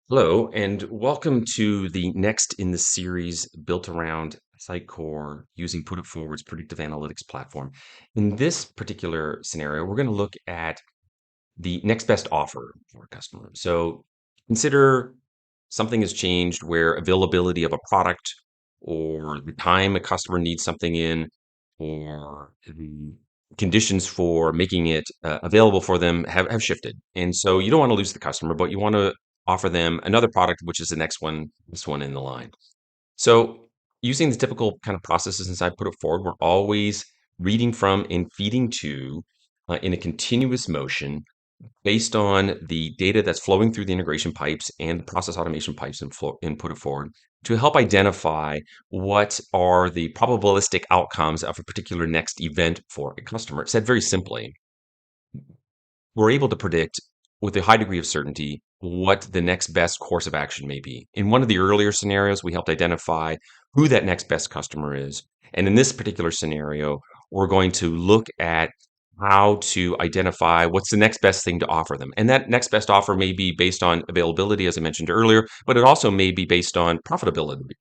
Hello, and welcome to the next in the series built around Sitecore using Put It Forward's predictive analytics platform. In this particular scenario, we're going to look at the next best offer for a customer. So consider something has changed where availability of a product or the time a customer needs something in or the conditions for making it available for them have shifted. And so you don't want to lose the customer, but you want to offer them another product, which is the next one, this one in the line. So using the typical kind of processes inside Put It Forward, we're always reading from and feeding to in a continuous motion based on the data that's flowing through the integration pipes and the process automation pipes and Put It Forward to help identify what are the probabilistic outcomes of a particular next event for a customer. Said very simply, we're able to predict with a high degree of certainty what the next best course of action may be. In one of the earlier scenarios, we helped identify who that next best customer is. And in this particular scenario, we're going to look at how to identify what's the next best thing to offer them. And that next best offer may be based on availability, as I mentioned earlier, but it also may be based on profitability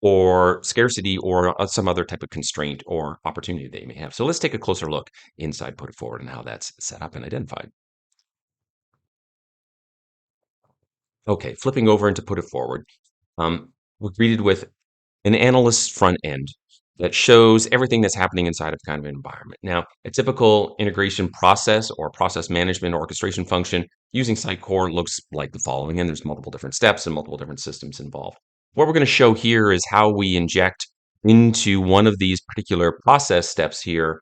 or scarcity or some other type of constraint or opportunity they may have. So let's take a closer look inside Put It Forward and how that's set up and identified. Okay, flipping over into Put It Forward, we're greeted with an analyst's front end that shows everything that's happening inside of kind of an environment. Now, a typical integration process or process management orchestration function using Sitecore looks like the following, and there's multiple different steps and multiple different systems involved. What we're going to show here is how we inject into one of these particular process steps here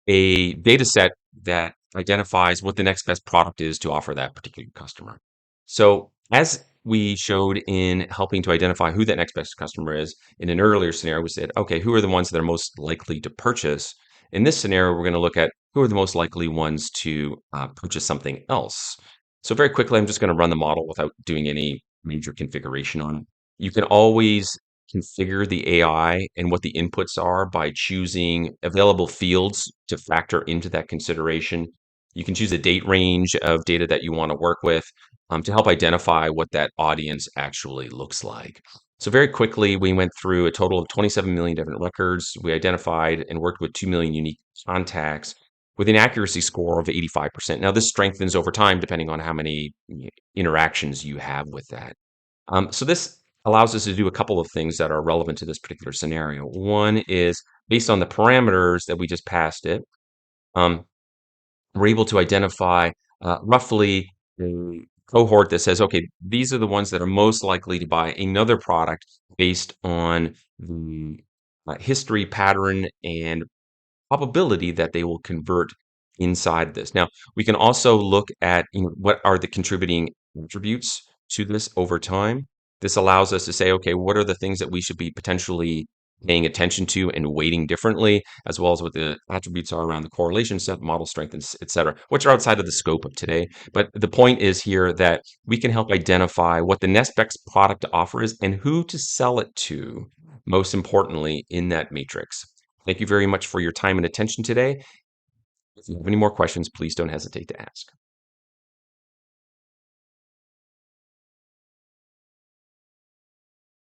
a data set that identifies what the next best product is to offer that particular customer. So, as we showed in helping to identify who that next best customer is, in an earlier scenario, we said, okay, who are the ones that are most likely to purchase? In this scenario, we're going to look at who are the most likely ones to purchase something else. So, very quickly, I'm just going to run the model without doing any major configuration on it. You can always configure the AI and what the inputs are by choosing available fields to factor into that consideration. You can choose a date range of data that you want to work with to help identify what that audience actually looks like. So very quickly, we went through a total of 27 million different records. We identified and worked with 2 million unique contacts with an accuracy score of 85%. Now, this strengthens over time depending on how many interactions you have with that. So this allows us to do a couple of things that are relevant to this particular scenario. One is based on the parameters that we just passed it, um, we're able to identify roughly a cohort that says, okay, these are the ones that are most likely to buy another product based on the history pattern and probability that they will convert inside this. Now, we can also look at what are the contributing attributes to this over time. This allows us to say, okay, what are the things that we should be potentially paying attention to and weighting differently, as well as what the attributes are around the correlation set, model strength, and et cetera, which are outside of the scope of today. But the point is here that we can help identify what the next best product to offer is and who to sell it to, most importantly, in that matrix. Thank you very much for your time and attention today. If you have any more questions, please don't hesitate to ask.